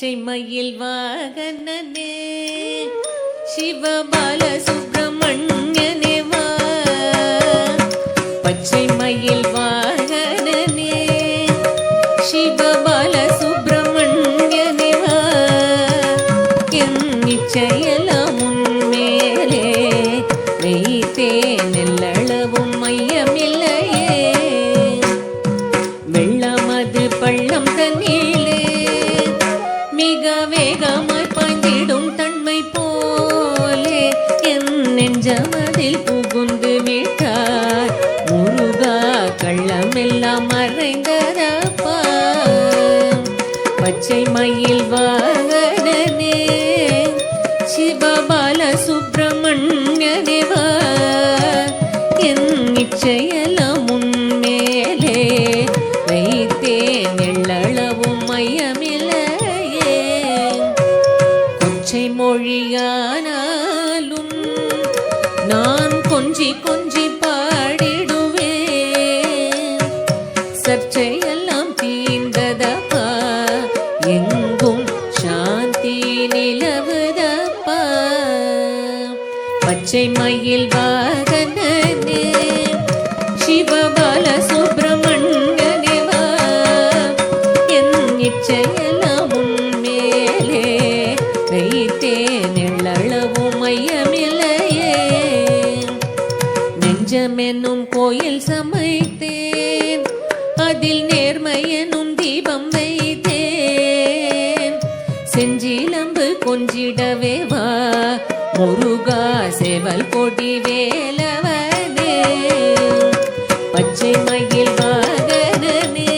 மயில் வாகனனே சிவபால சுப்பிரமணியனே வா. பச்சை மயில் வாகனனே சிவபால சுப்பிரமணியனே வா. என் நிச்சயலாம் உன்மேலே வைத்தேன் எல்லளவும் மையமில்லையே. வெள்ளமது பள்ளம் தண்ணீலே மிக வேகமாய் பாய்ந்திடும் தன்மை போலே என் நெஞ்சமதில் புகுந்து விட்டார். முருகா கள்ளமெல்லாம் மறைந்ததப்பா. பச்சை மயில் வாகனனே சிவபால சுப்பிரமணியனே வா. என் நிச்சயலாம் உன்மேலே வைத்தேன் எள்ளளவும் மையமில்லை. கொச்சை மொழியானாலும் நான் கொஞ்சி கொஞ்சி பாடிடுவேன். சர்ச்சையெல்லாம் தீர்ந்ததப்பா, எங்கும் சாந்தி நிலவுதப்பா. பச்சை மயில் வாகனனே சிவபால சுப்பிரமணியனே வா. என் நிச்சயலாம் உன்மேலே வைத்தேன் எள்ளளவும் மையமில்லையே. நெஞ்சமெனும் கோயில் சமைத்தேன், அதில் நேர்மை எனும் தீபம் வைத்தேன். செஞ்சிலம்பு கொஞ்சிடவே வா முருகா சேவல் கொடி வேலவனே. பச்சை மயில் வாகனனே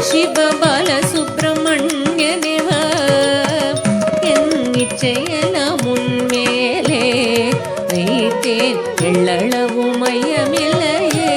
சிவபால சுப்பிரமணியனே வா. என் நிச்சயலாம் உன்மேலே வைத்தேன் எள்ளளவும் மையமில்லையே.